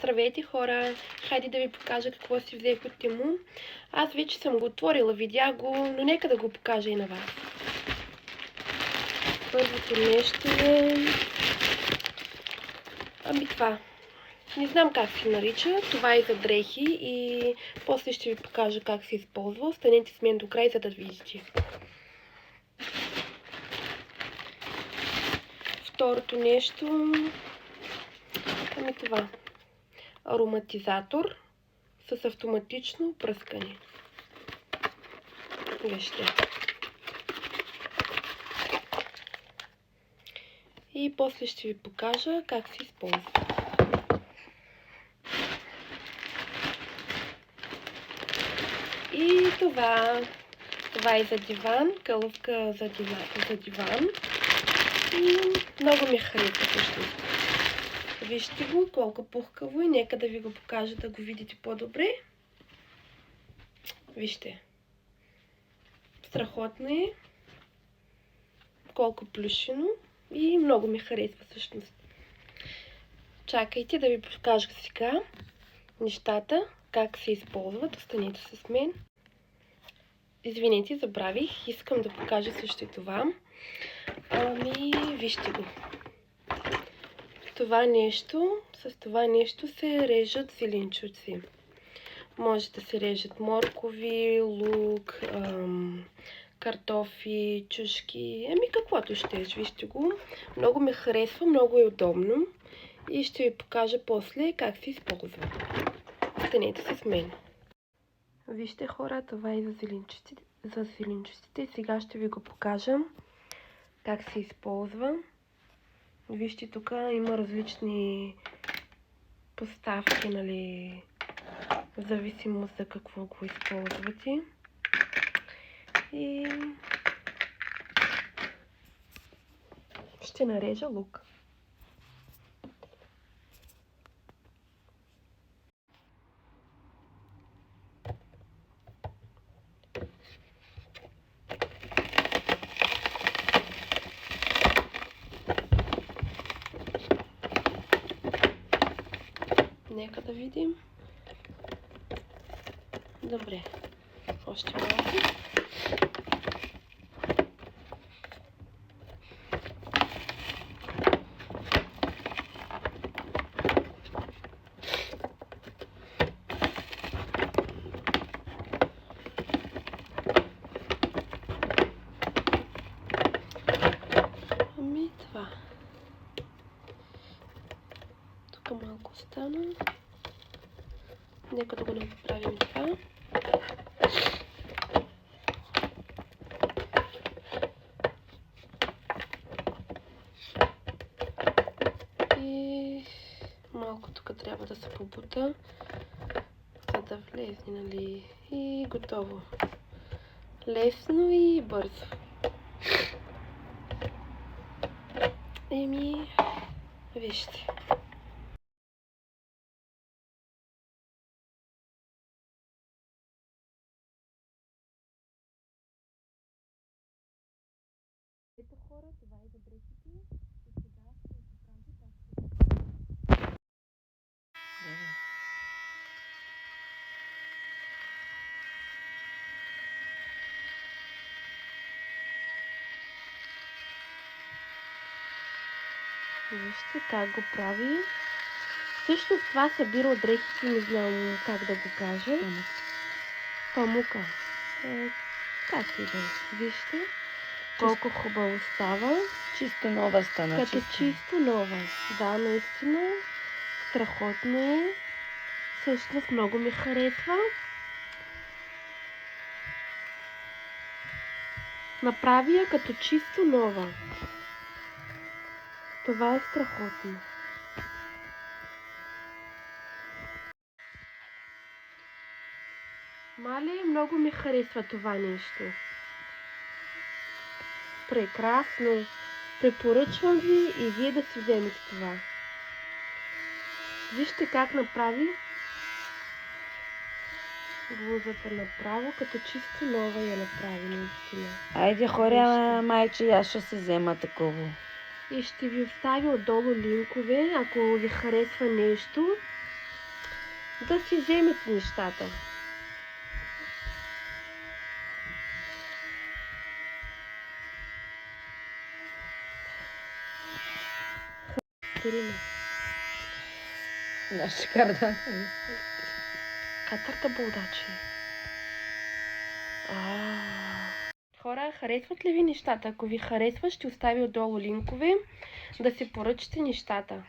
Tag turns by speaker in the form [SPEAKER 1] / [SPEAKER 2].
[SPEAKER 1] Здравейте хора! Хайде да ви покажа какво си взех от Тему. Аз вече съм го отворила, видях го, но нека да го покажа и на вас. Първото нещо е... това. Не знам как се нарича. Това е за дрехи и после ще ви покажа как се използва. Останете с мен до край, за да видите. Второто нещо... това. Ароматизатор с автоматично пръскане. Вижте. И после ще ви покажа как се използва. И това е за диван, кълъвка за диван. И много ми харесва всъщност. Вижте го колко пухкаво и нека да ви го покажа да го видите по-добре. Вижте. Страхотно е. Колко плюшено и много ми харесва всъщност. Чакайте да ви покажа сега нещата, как се използват. Останете с мен. Извинете, забравих. Искам да покажа също това. Вижте го. С това нещо се режат зеленчуци. Може да се режат моркови, лук, картофи, чушки, каквото ще. Вижте го. Много ми харесва, много е удобно. И ще ви покажа после как се използва. Останете с мен. Вижте хора, това е за зеленчуците. Сега ще ви го покажа как се използва. Вижте, тук има различни поставки, в зависимост за какво го използвате. И ще нарежа лук. Нека да видим. Добре. Още малко. Това. Тук малко остана. Нека да го направим това. И малко тук трябва да се побута, за да влезне, и готово. Лесно и бързо. Вижте. Ето хора, това е за дрехите и сега ще ви покажа как се... Вижте как го прави. Всъщност това събира от дрехите, не знам как да го кажа. Памука. Как и да е. Вижте колко хубаво става.
[SPEAKER 2] Чисто нова стана.
[SPEAKER 1] Като чисто нова. Да, наистина. Страхотно е. Всъщност много ми харесва. Направи я като чисто нова. Това е страхотно. Много ми харесва това нещо. Прекрасно. Препоръчвам ви и вие да си вземете това. Вижте как направи блузата направо, като чисто нова я направи наистина.
[SPEAKER 2] Айде хора, майче, аз ще се взема такова.
[SPEAKER 1] И ще ви оставя отдолу линкове, ако ви харесва нещо. да си вземете нещата. Катерина.
[SPEAKER 2] Наши кардан.
[SPEAKER 1] Катърта бълдачи. Хора, харесват ли ви нещата? Ако ви харесва, ще оставя отдолу линкове да си поръчате нещата.